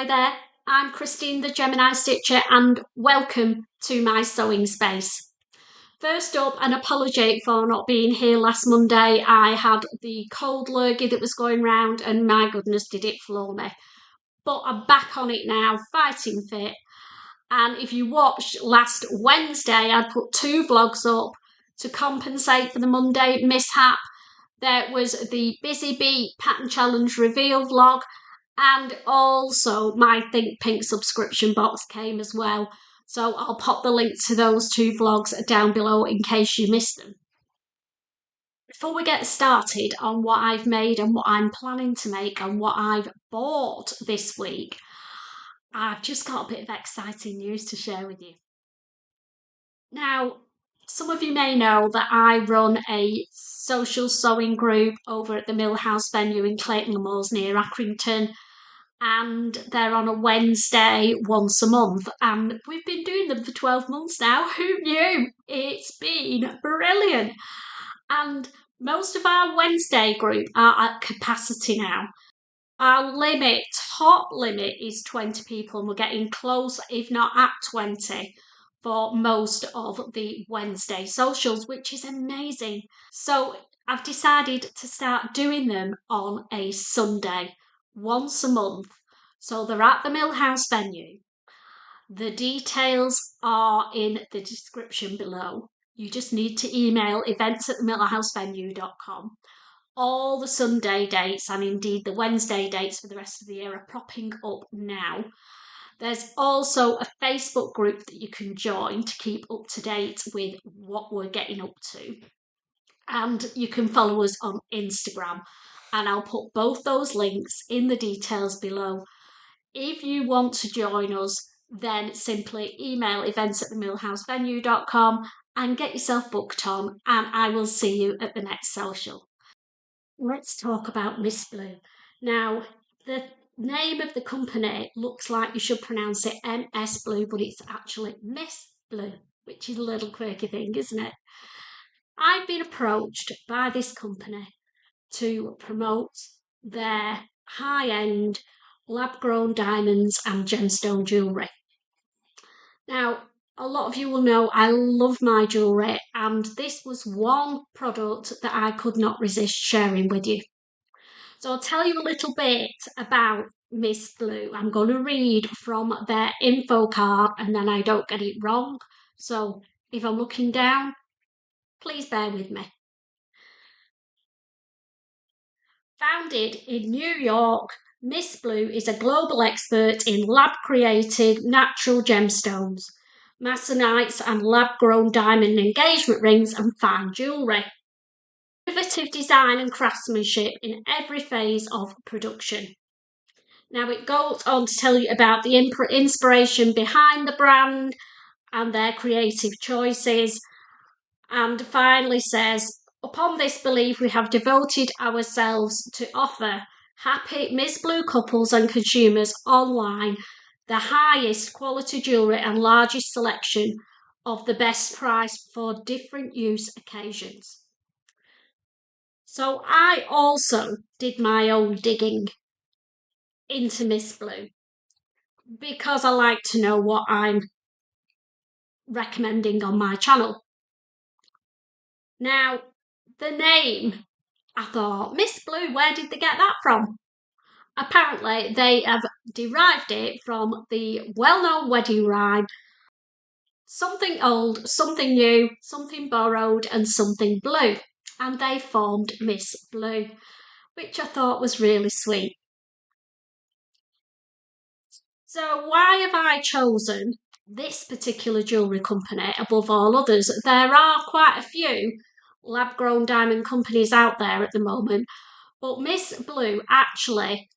Hi there, I'm Christine the Gemini Stitcher and welcome to my sewing space. First up, an apology for not being here last Monday. I had the cold lurgy that was going round and my goodness did it floor me. But I'm back on it now, fighting fit. And if you watched last Wednesday, I put 2 vlogs up to compensate for the Monday mishap. There was the Busy Bee Pattern Challenge reveal vlog, and also my Think Pink subscription box came as well. So I'll pop the link to those 2 vlogs down below in case you missed them. Before we get started on what I've made and what I'm planning to make and what I've bought this week, I've just got a bit of exciting news to share with you. Now, some of you may know that I run a social sewing group over at the Millhouse venue in Clayton Le Moors near Accrington, and they're on a Wednesday once a month, and we've been doing them for 12 months now. Who knew? It's been brilliant. And most of our Wednesday group are at capacity now. Our top limit is 20 people, and we're getting close, if not at 20, for most of the Wednesday socials, which is amazing. So I've decided to start doing them on a Sunday, once a month. So they're at the Millhouse venue. The details are in the description below. You just need to email events@themillhousevenue.com. All the Sunday dates and indeed the Wednesday dates for the rest of the year are propping up now. There's also a Facebook group that you can join to keep up to date with what we're getting up to. And you can follow us on Instagram. And I'll put both those links in the details below. If you want to join us, then simply email events@themillhousevenue.com and get yourself booked on, and I will see you at the next social. Let's talk about Miss Blue. Now, the name of the company looks like you should pronounce it MS Blue, but it's actually Miss Blue, which is a little quirky thing, isn't it? I've been approached by this company to promote their high-end lab-grown diamonds and gemstone jewellery. Now, a lot of you will know I love my jewellery, and this was one product that I could not resist sharing with you. So I'll tell you a little bit about Miss Blue. I'm going to read from their info card and then I don't get it wrong. So if I'm looking down, please bear with me. Founded in New York, Miss Blue is a global expert in lab-created natural gemstones, masonites and lab-grown diamond engagement rings and fine jewellery. Innovative design and craftsmanship in every phase of production. Now it goes on to tell you about the inspiration behind the brand and their creative choices, and finally says, upon this belief we have devoted ourselves to offer happy Miss Blue couples and consumers online the highest quality jewellery and largest selection of the best price for different use occasions. So I also did my own digging into Miss Blue because I like to know what I'm recommending on my channel. Now, the name, I thought, Miss Blue, where did they get that from? Apparently, they have derived it from the well-known wedding rhyme, something old, something new, something borrowed, and something blue. And they formed Miss Blue, which I thought was really sweet. So why have I chosen this particular jewellery company above all others? There are quite a few lab-grown diamond companies out there at the moment, but Miss Blue actually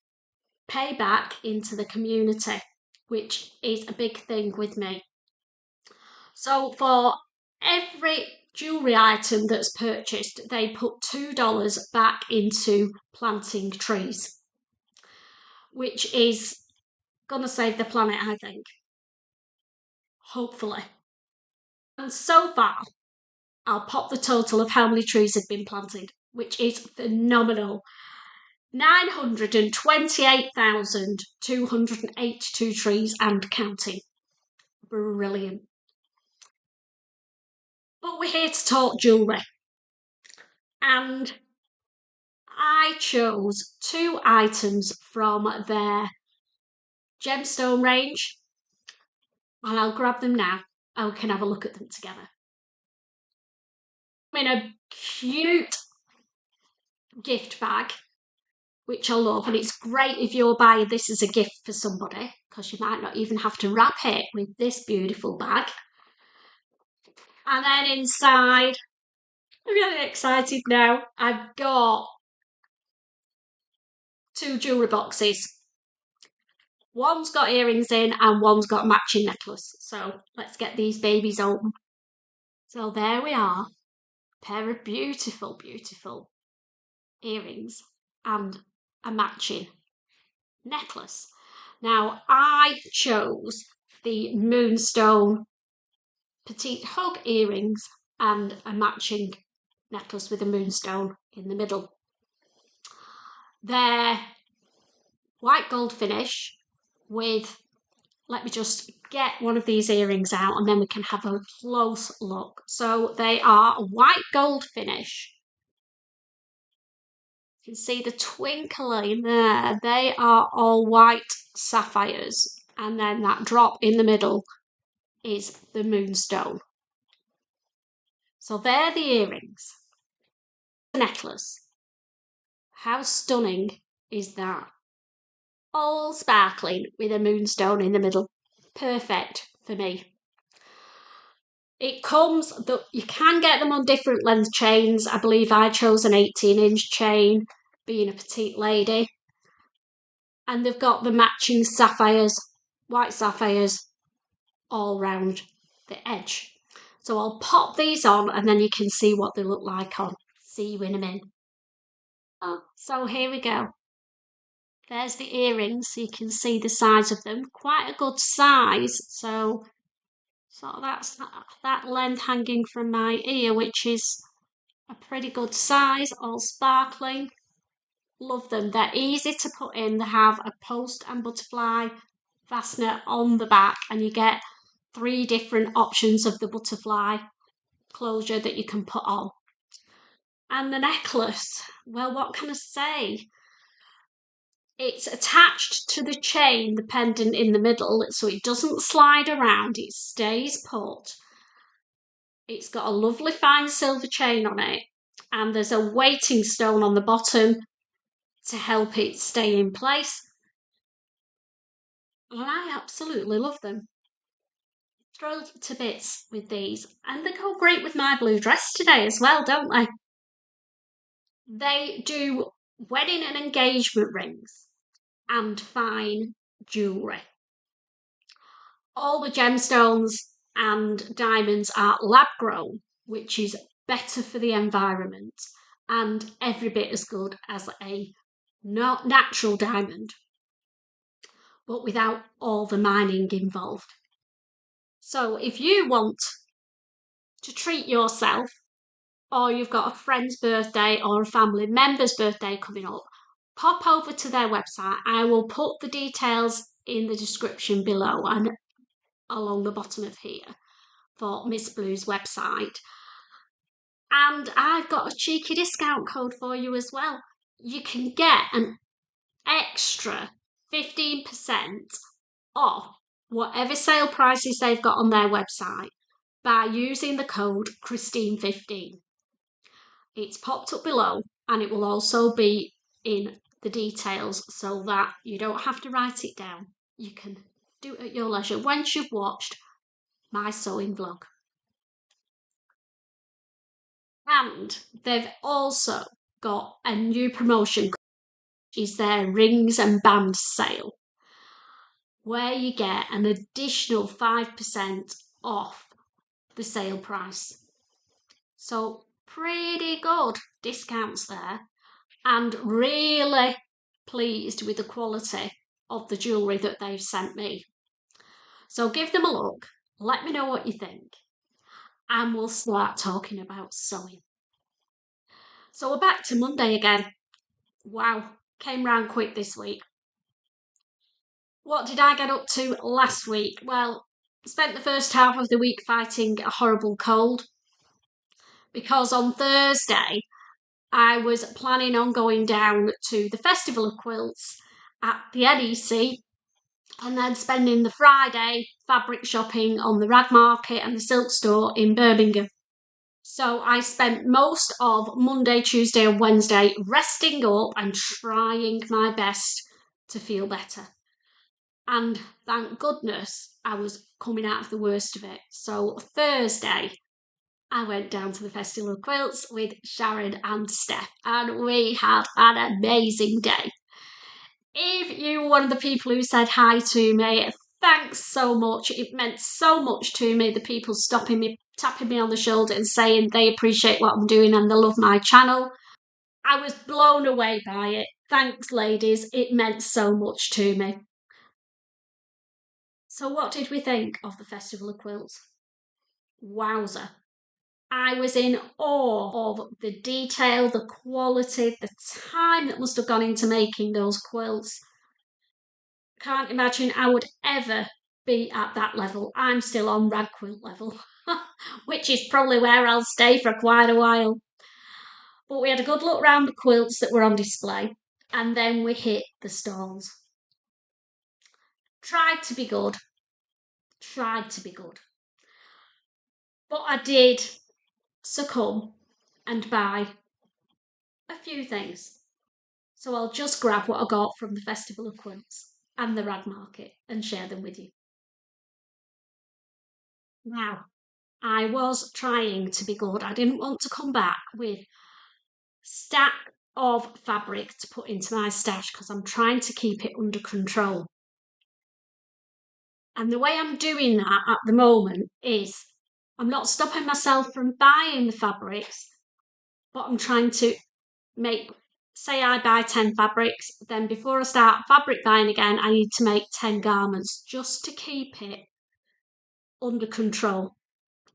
pay back into the community, which is a big thing with me. So for every jewellery item that's purchased, they put $2 back into planting trees, which is going to save the planet, I think. Hopefully. And so far, I'll pop the total of how many trees have been planted, which is phenomenal. 928,282 trees and counting. Brilliant. But we're here to talk jewellery. And I chose 2 items from their gemstone range. And I'll grab them now and we can have a look at them together. I'm in a cute gift bag, which I love, and it's great if you're buying this as a gift for somebody, because you might not even have to wrap it with this beautiful bag. And then inside, I'm really excited now, I've got 2 jewellery boxes. One's got earrings in and one's got a matching necklace. So let's get these babies open. So there we are, a pair of beautiful, beautiful earrings and a matching necklace. Now I chose the Moonstone Petite Hug earrings and a matching necklace with a moonstone in the middle. They're white gold finish with, let me just get one of these earrings out and then we can have a close look. So they are a white gold finish. You can see the twinkling there. They are all white sapphires, and then that drop in the middle is the moonstone. So they're the earrings. The necklace. How stunning is that? All sparkling with a moonstone in the middle. Perfect for me. It comes, you can get them on different length chains. I believe I chose an 18-inch chain, being a petite lady. And they've got the matching sapphires, white sapphires, all round the edge. So I'll pop these on and then you can see what they look like on. See you in a minute. Oh, so here we go. There's the earrings, so you can see the size of them. Quite a good size, so that's that length hanging from my ear, which is a pretty good size, all sparkling. Love them. They're easy to put in. They have a post and butterfly fastener on the back, and you get 3 different options of the butterfly closure that you can put on. And the necklace, well, what can I say? It's attached to the chain, the pendant in the middle, so it doesn't slide around, it stays put. It's got a lovely fine silver chain on it, and there's a weighting stone on the bottom to help it stay in place. And I absolutely love them. Thrilled to bits with these, and they go great with my blue dress today as well, don't they? They do wedding and engagement rings and fine jewellery. All the gemstones and diamonds are lab grown, which is better for the environment and every bit as good as a natural diamond, but without all the mining involved. So if you want to treat yourself, or you've got a friend's birthday or a family member's birthday coming up, pop over to their website. I will put the details in the description below and along the bottom of here for Miss Blue's website. And I've got a cheeky discount code for you as well. You can get an extra 15% off whatever sale prices they've got on their website by using the code Christine15. It's popped up below, and it will also be in the details so that you don't have to write it down. You can do it at your leisure once you've watched my sewing vlog. And they've also got a new promotion, which is their rings and bands sale, where you get an additional 5% off the sale price. So pretty good discounts there, and really pleased with the quality of the jewellery that they've sent me. So give them a look, let me know what you think, and we'll start talking about sewing. So we're back to Monday again. Wow, came round quick this week. What did I get up to last week? Well, I spent the first half of the week fighting a horrible cold because on Thursday I was planning on going down to the Festival of Quilts at the NEC and then spending the Friday fabric shopping on the rag market and the silk store in Birmingham. So I spent most of Monday, Tuesday and Wednesday resting up and trying my best to feel better. And thank goodness I was coming out of the worst of it. So Thursday, I went down to the Festival of Quilts with Sharon and Steph, and we had an amazing day. If you were one of the people who said hi to me, thanks so much. It meant so much to me, the people stopping me, tapping me on the shoulder and saying they appreciate what I'm doing and they love my channel. I was blown away by it. Thanks, ladies. It meant so much to me. So what did we think of the Festival of Quilts? Wowzer. I was in awe of the detail, the quality, the time that must have gone into making those quilts. Can't imagine I would ever be at that level. I'm still on rag quilt level, which is probably where I'll stay for quite a while. But we had a good look round the quilts that were on display, and then we hit the stalls. Tried to be good. But I did succumb and buy a few things. So I'll just grab what I got from the Festival of Quilts and the rag market and share them with you. Now, I was trying to be good. I didn't want to come back with a stack of fabric to put into my stash because I'm trying to keep it under control. And the way I'm doing that at the moment is I'm not stopping myself from buying the fabrics, but I'm trying to make, say I buy 10 fabrics, then before I start fabric buying again, I need to make 10 garments just to keep it under control.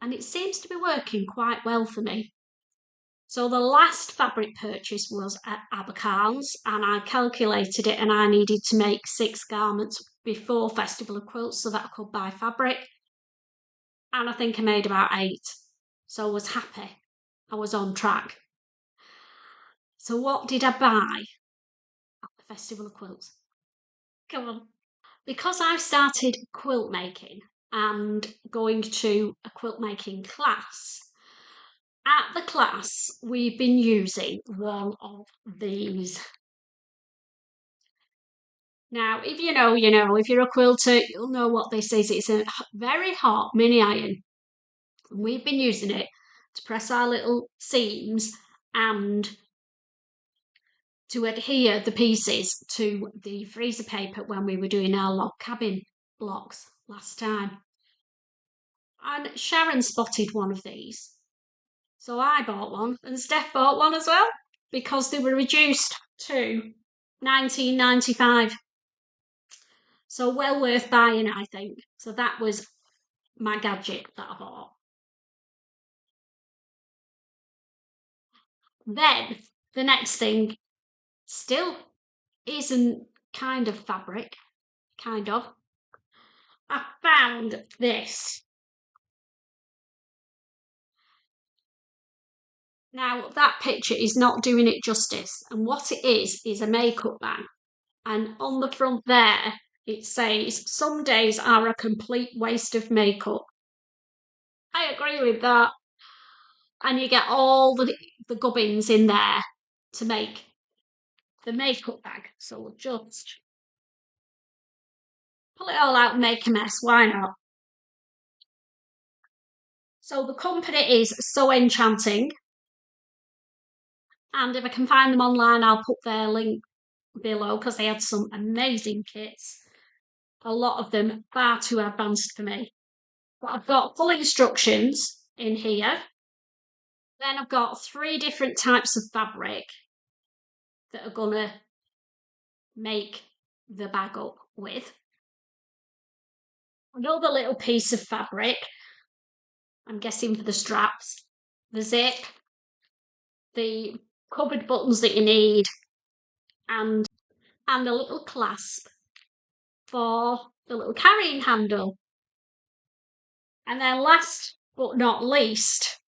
And it seems to be working quite well for me. So the last fabric purchase was at Abercarn's and I calculated it and I needed to make 6 garments before Festival of Quilts so that I could buy fabric. And I think I made about 8. So I was happy. I was on track. So what did I buy at the Festival of Quilts? Come on. Because I've started quilt making and going to a quilt making class, at the class we've been using one of these. Now, if you know, you know. If you're a quilter, you'll know what this is. It's a very hot mini iron. And we've been using it to press our little seams and to adhere the pieces to the freezer paper when we were doing our log cabin blocks last time. And Sharon spotted one of these. So I bought one and Steph bought one as well because they were reduced to £19.95. So well worth buying, I think. So that was my gadget that I bought. Then the next thing still isn't kind of fabric, kind of. I found this. Now that picture is not doing it justice, and what it is a makeup bag. And on the front there, it says, "Some days are a complete waste of makeup." I agree with that. And you get all the gubbins in there to make the makeup bag. So we'll just pull it all out and make a mess. Why not? So the company is Enchanting. And if I can find them online, I'll put their link below because they had some amazing kits. A lot of them far too advanced for me. But I've got full instructions in here. Then I've got 3 different types of fabric that are going to make the bag up with. Another little piece of fabric, I'm guessing for the straps, the zip, the cupboard buttons that you need, and and a little clasp for the little carrying handle. And then last but not least,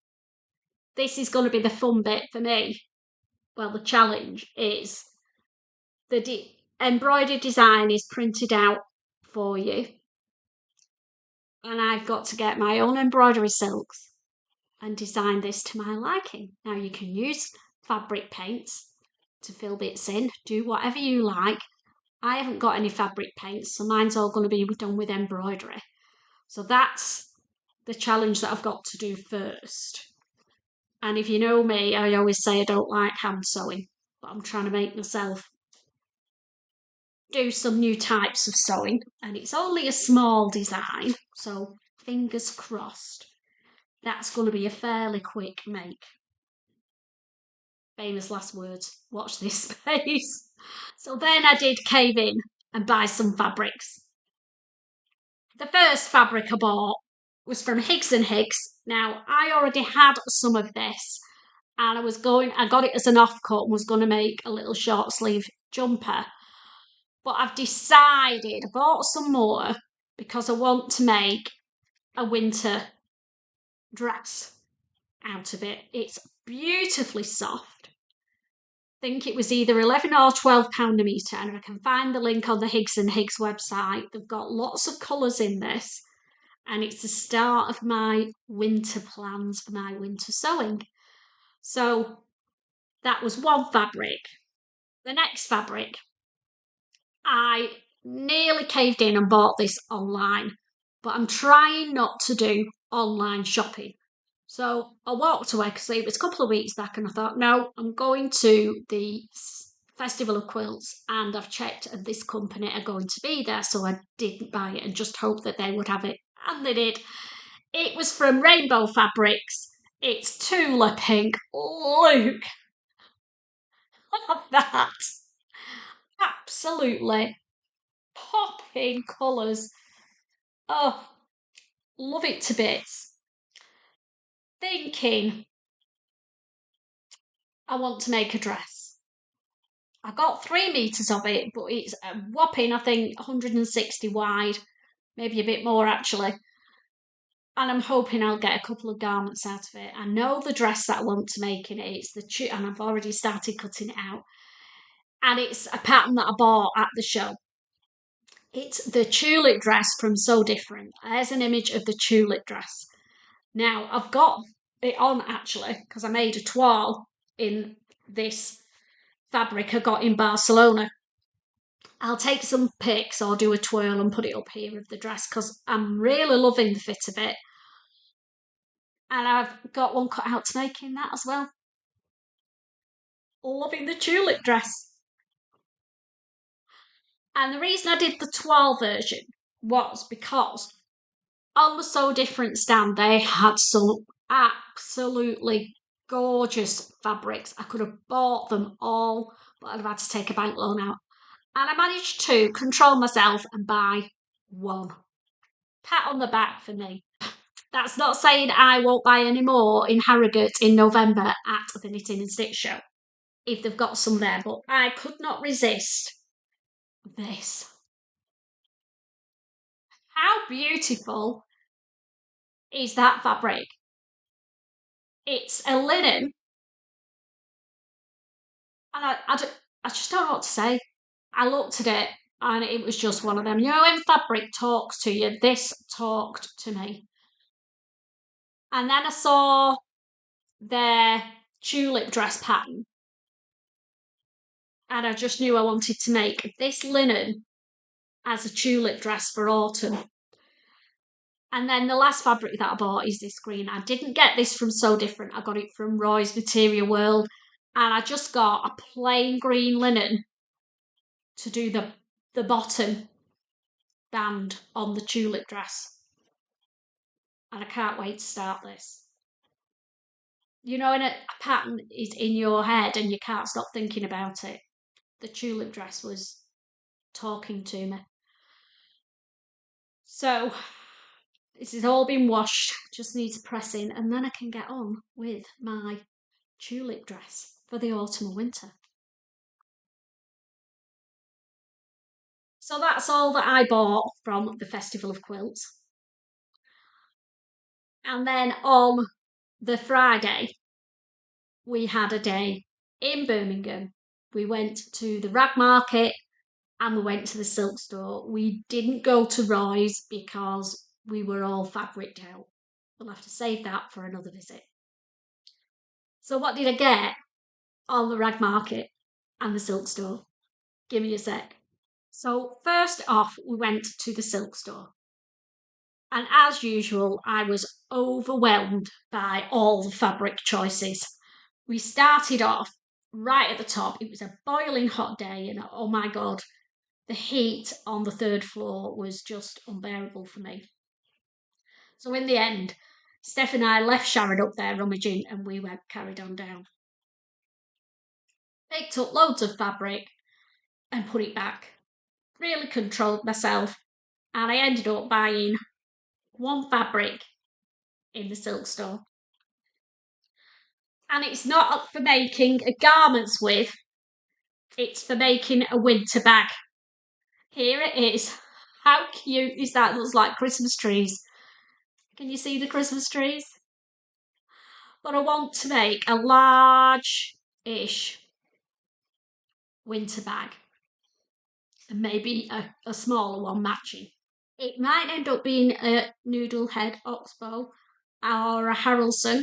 this is going to be the fun bit for me. Well, the challenge is the embroidered design is printed out for you. And I've got to get my own embroidery silks and design this to my liking. Now you can use fabric paints to fill bits in, do whatever you like. I haven't got any fabric paints, so mine's all going to be done with embroidery. So that's the challenge that I've got to do first. And if you know me, I always say I don't like hand sewing, but I'm trying to make myself do some new types of sewing, and it's only a small design, so fingers crossed that's going to be a fairly quick make. Famous last words, watch this space. So then I did cave in and buy some fabrics. The first fabric I bought was from HIGGS and HIGGS. Now I already had some of this, and I got it as an offcut and was going to make a little short sleeve jumper. But I've decided, I bought some more because I want to make a winter dress out of it. It's beautifully soft. I think it was either £11 or £12 a metre, and I can find the link on the HIGGS and HIGGS website. They've got lots of colours in this, and it's the start of my winter plans for my winter sewing. So that was one fabric. The next fabric, I nearly caved in and bought this online, but I'm trying not to do online shopping. So I walked away because it was a couple of weeks back, and I thought, no, I'm going to the Festival of Quilts, and I've checked and this company are going to be there, so I didn't buy it and just hoped that they would have it, and they did. It was from Rainbow Fabrics. It's Tulip pink. Look at that. Absolutely popping colours. Oh, love it to bits. Thinking I want to make a dress. I got 3 metres of it, but it's a whopping, I think, 160 wide, maybe a bit more actually. And I'm hoping I'll get a couple of garments out of it. I know the dress that I want to make in it. And I've already started cutting it out. And it's a pattern that I bought at the show. It's the tulip dress from So Different. There's an image of the tulip dress. Now, I've got it on actually, because I made a toile in this fabric I got in Barcelona. I'll take some pics or do a twirl and put it up here of the dress because I'm really loving the fit of it. And I've got one cut out to make in that as well. Loving the tulip dress. And the reason I did the toile version was because on the So Different stand, they had some absolutely gorgeous fabrics. I could have bought them all, but I'd have had to take a bank loan out. And I managed to control myself and buy one. Pat on the back for me. That's not saying I won't buy any more in Harrogate in November at the Knitting and Stitch Show, if they've got some there, but I could not resist this. How beautiful is that fabric? It's a linen, and I just don't know what to say. I looked at it, and it was just one of them. You know, when fabric talks to you, this talked to me. And then I saw their tulip dress pattern, and I just knew I wanted to make this linen as a tulip dress for autumn. And then the last fabric that I bought is this green. I didn't get this from So Different. I got it from Roy's Material World. And I just got a plain green linen to do the bottom band on the tulip dress. And I can't wait to start this. You know, when a pattern is in your head and you can't stop thinking about it. The tulip dress was talking to me. So this has all been washed, just need to press in, and then I can get on with my tulip dress for the autumn and winter. So that's all that I bought from the Festival of Quilts. And then on the Friday, we had a day in Birmingham. We went to the rag market and we went to the silk store. We didn't go to Roy's because we were all fabricked out. We'll have to save that for another visit. So what did I get on the rag market and the silk store? Give me a sec. So first off, we went to the silk store. And as usual, I was overwhelmed by all the fabric choices. We started off right at the top. It was a boiling hot day, and oh my God, the heat on the third floor was just unbearable for me. So in the end, Steph and I left Sharon up there rummaging, and we carried on down. Picked up loads of fabric and put it back. Really controlled myself, and I ended up buying one fabric in the silk store. And it's not for making garments with, it's for making a winter bag. Here it is. How cute is that? It looks like Christmas trees. Can you see the Christmas trees? But I want to make a large-ish winter bag. And maybe a smaller one matching. It might end up being a Noodlehead oxbow or a Harrelson.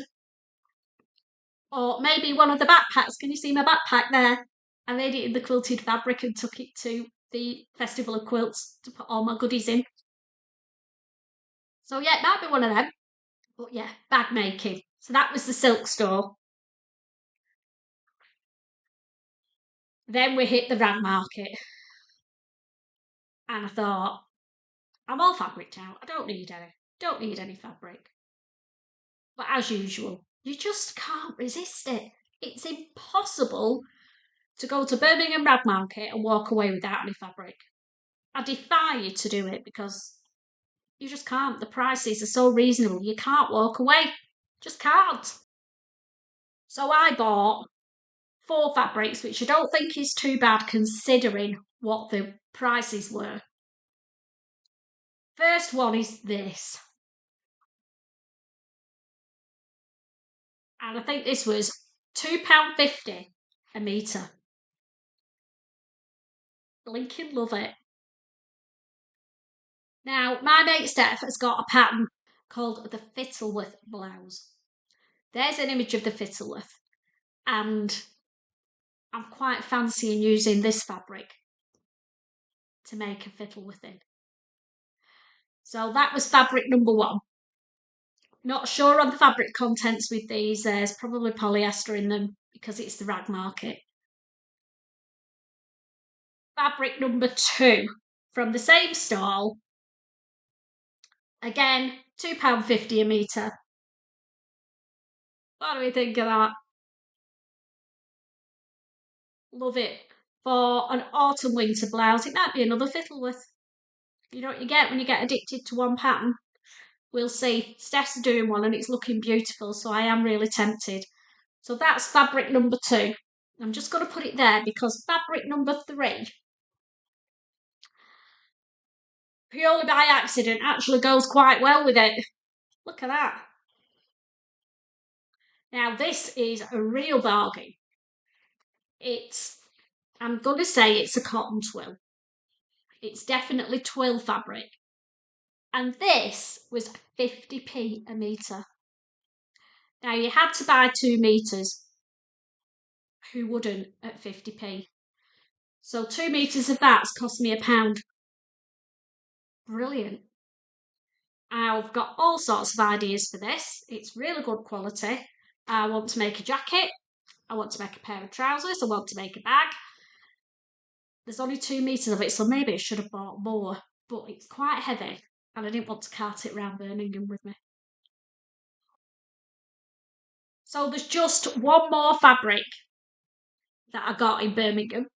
Or maybe one of the backpacks. Can you see my backpack there? I made it in the quilted fabric and took it to the Festival of Quilts to put all my goodies in. So yeah, it might be one of them. But yeah, bag making. So that was the silk store. Then we hit the rag market. And I thought, I'm all fabricked out. I don't need any fabric. But as usual, you just can't resist it. It's impossible to go to Birmingham rag market and walk away without any fabric. I defy you to do it because you just can't. The prices are so reasonable. You can't walk away. Just can't. So I bought 4 fabrics, which I don't think is too bad considering what the prices were. First one is this. And I think this was £2.50 a metre. Blinking love it. Now, my mate Steph has got a pattern called the Fittleworth blouse. There's an image of the Fittleworth, and I'm quite fancying using this fabric to make a Fittleworth in. So that was fabric number 1. Not sure on the fabric contents with these. There's probably polyester in them because it's the rag market. Fabric number 2 from the same stall. Again, £2.50 a metre. What do we think of that? Love it. For an autumn winter blouse, it might be another Fittleworth. You know what you get when you get addicted to one pattern? We'll see. Steph's doing one and it's looking beautiful, so I am really tempted. So that's fabric number 2. I'm just going to put it there because fabric number 3, purely by accident, actually goes quite well with it. Look at that. Now this is a real bargain. I'm going to say it's a cotton twill. It's definitely twill fabric. And this was 50p a metre. Now you had to buy 2 metres. Who wouldn't at 50p? So 2 metres of that's cost me £1. Brilliant. I've got all sorts of ideas for this. It's really good quality. I want to make a jacket. I want to make a pair of trousers. I want to make a bag. There's only 2 metres of it, so maybe I should have bought more. But it's quite heavy, and I didn't want to cart it around Birmingham with me. So there's just one more fabric that I got in Birmingham.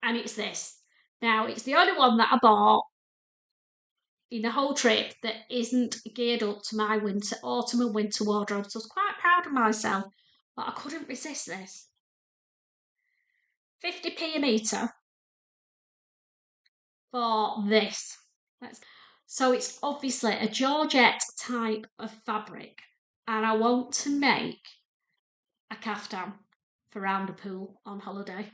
And it's this. Now, it's the only one that I bought in the whole trip that isn't geared up to my autumn and winter wardrobe. So I was quite proud of myself, but I couldn't resist this. 50p a metre. for this. So it's obviously a Georgette type of fabric, and I want to make a caftan for round the pool on holiday.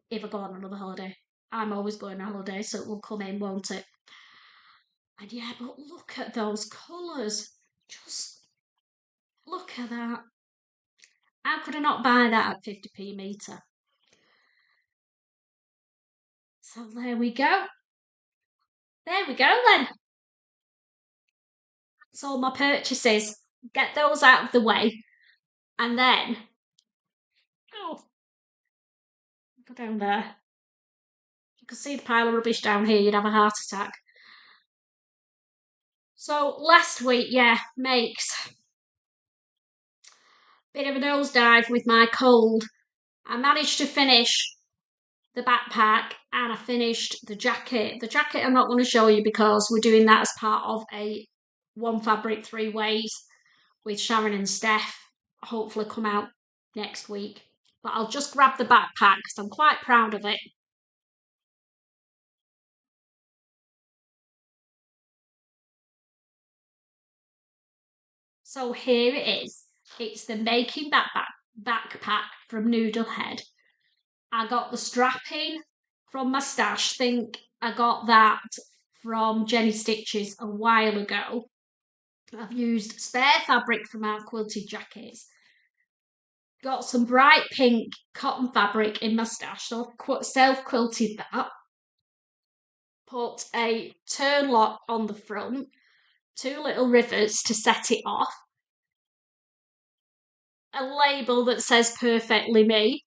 If I go on another holiday, I'm always going on holiday, so it will come in, won't it? And yeah, but look at those colours. Just look at that. How could I not buy that at 50p a metre? So there we go. There we go then. That's all my purchases. Get those out of the way. And then, oh, go down there. You can see the pile of rubbish down here, you'd have a heart attack. So last week, yeah, makes bit of a nosedive with my cold. I managed to finish the backpack and I finished the jacket. The jacket I'm not going to show you because we're doing that as part of a one fabric 3 ways with Sharon and Steph. Hopefully come out next week. But I'll just grab the backpack because I'm quite proud of it. So here it is. It's the Making backpack from Noodlehead. I got the strapping from my stash. Think I got that from Jenny Stitches a while ago. I've used spare fabric from our quilted jackets. Got some bright pink cotton fabric in my stash, so I've self-quilted that. Put a turn lock on the front, 2 little rivets to set it off, a label that says Perfectly Me.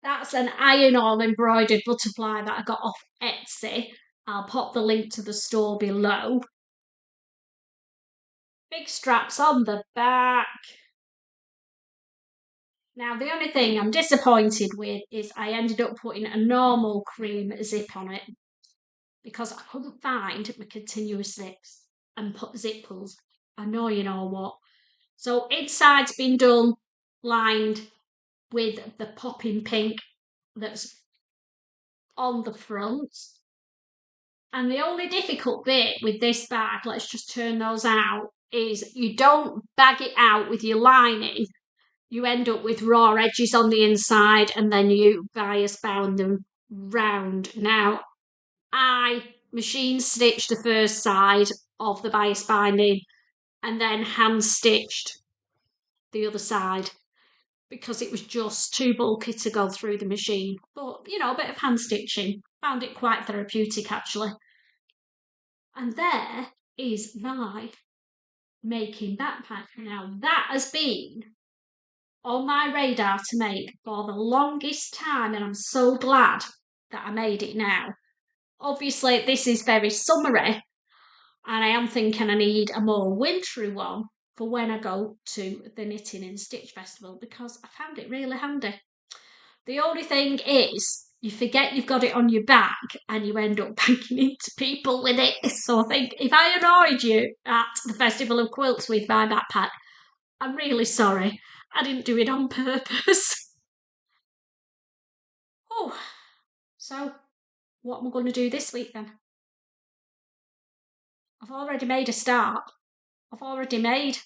That's an iron-on embroidered butterfly that I got off Etsy. I'll pop the link to the store below. Big straps on the back. Now, the only thing I'm disappointed with is I ended up putting a normal cream zip on it because I couldn't find my continuous zips and put zip pulls. Annoying or what. So inside's been done, lined with the popping pink that's on the front. And the only difficult bit with this bag, let's just turn those out, is you don't bag it out with your lining. You end up with raw edges on the inside and then you bias bound them round. Now, I machine stitched the first side of the bias binding and then hand stitched the other side because it was just too bulky to go through the machine. But, you know, a bit of hand stitching. Found it quite therapeutic actually. And there is my making backpack. Now, that has been on my radar to make for the longest time, and I'm so glad that I made it now. Obviously, this is very summery, and I am thinking I need a more wintry one for when I go to the Knitting and Stitch Festival because I found it really handy. The only thing is, you forget you've got it on your back and you end up banging into people with it. So I think if I annoyed you at the Festival of Quilts with my backpack, I'm really sorry. I didn't do it on purpose. Oh, so what am I going to do this week then? I've already made a start. I've already made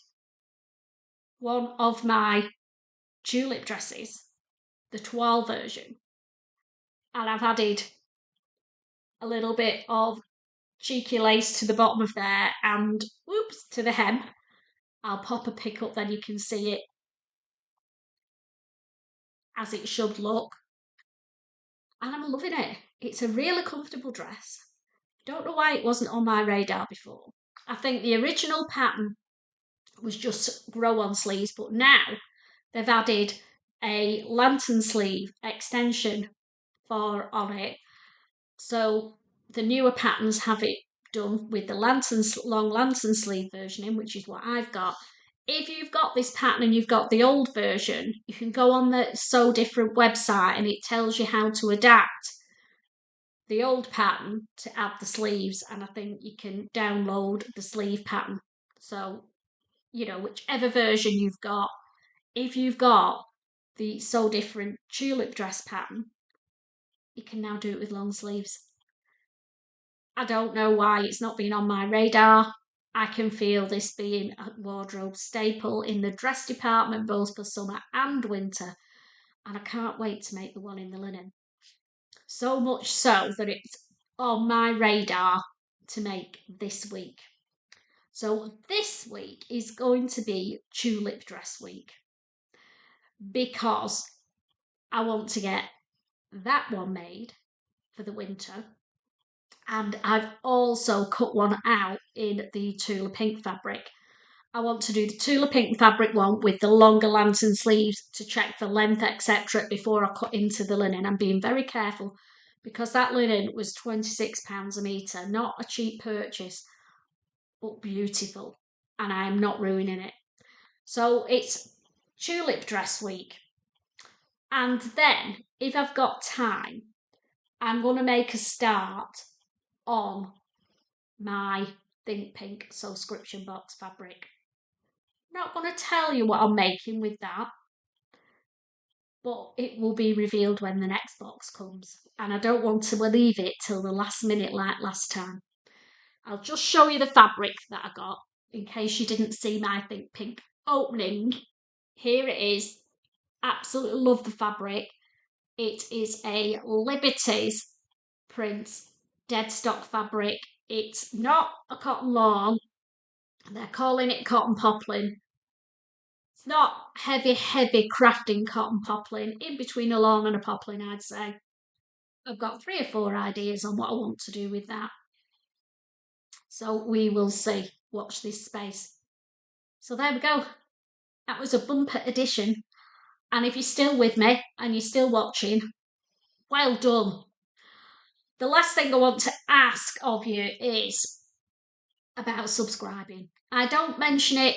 one of my tulip dresses, the toile version, and I've added a little bit of cheeky lace to the bottom of there and whoops to the hem. I'll pop a pick up then you can see it as it should look. And I'm loving it. It's a really comfortable dress. Don't know why it wasn't on my radar before. I think the original pattern was just grow on sleeves, but now they've added a lantern sleeve extension on it. So the newer patterns have it done with the long lantern sleeve version in, which is what I've got. If you've got this pattern and you've got the old version, you can go on the Sew Different website and it tells you how to adapt the old pattern to add the sleeves, and I think you can download the sleeve pattern. So, you know, whichever version you've got, if you've got the Sew Different tulip dress pattern, you can now do it with long sleeves. I don't know why it's not been on my radar. I can feel this being a wardrobe staple in the dress department, both for summer and winter. And I can't wait to make the one in the linen. So much so that it's on my radar to make this week. So this week is going to be Tulip Dress Week because I want to get that one made for the winter. And I've also cut one out in the Tulip Pink fabric. I want to do the Tulip Pink fabric one with the longer lantern sleeves to check for length, etc. before I cut into the linen. I'm being very careful because that linen was £26 a metre, not a cheap purchase, but beautiful. And I'm not ruining it. So it's Tulip Dress Week. And then, if I've got time, I'm going to make a start on my Think Pink Sewcription box fabric. I'm not going to tell you what I'm making with that, but it will be revealed when the next box comes. And I don't want to leave it till the last minute like last time. I'll just show you the fabric that I got in case you didn't see my Think Pink opening. Here it is. Absolutely love the fabric. It is a Liberty's print dead stock fabric. It's not a cotton lawn. They're calling it cotton poplin. It's not heavy crafting cotton poplin. In between a lawn and a poplin, I'd say. I've got 3 or 4 ideas on what I want to do with that. So we will see. Watch this space. So there we go. That was a bumper edition. And if you're still with me and you're still watching, well done. The last thing I want to ask of you is about subscribing. I don't mention it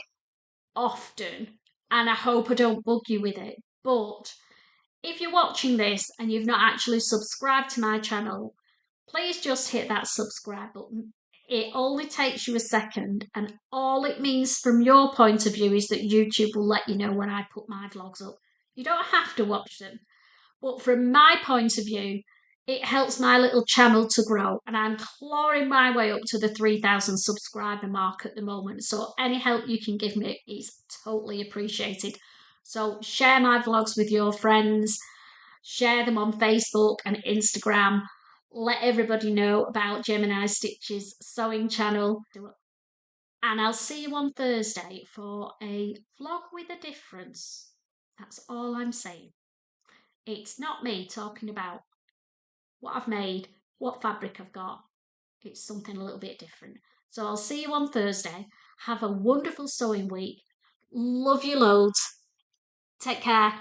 often, and I hope I don't bug you with it, but if you're watching this and you've not actually subscribed to my channel, please just hit that subscribe button. It only takes you a second, and all it means from your point of view is that YouTube will let you know when I put my vlogs up. You don't have to watch them, but from my point of view, it helps my little channel to grow, and I'm clawing my way up to the 3,000 subscriber mark at the moment, so any help you can give me is totally appreciated. So share my vlogs with your friends, share them on Facebook and Instagram, let everybody know about Gemini Stitch's sewing channel, and I'll see you on Thursday for a vlog with a difference. That's all I'm saying. It's not me talking about what I've made, what fabric I've got. It's something a little bit different. So I'll see you on Thursday. Have a wonderful sewing week. Love you loads. Take care.